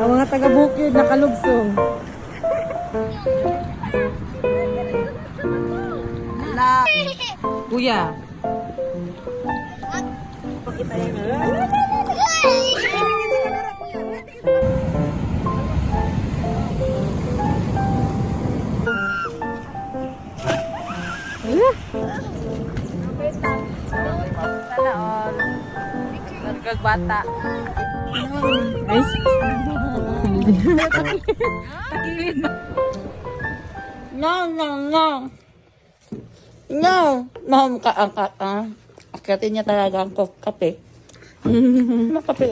Ang mga taga-bukid nakalubsong. Hala. Kuya. Sana all. Nagkagbata. Ay. Takilid na. No, no, no. No. Ma'am, kaangkat. Akitin niya talaga ang kape. Makape.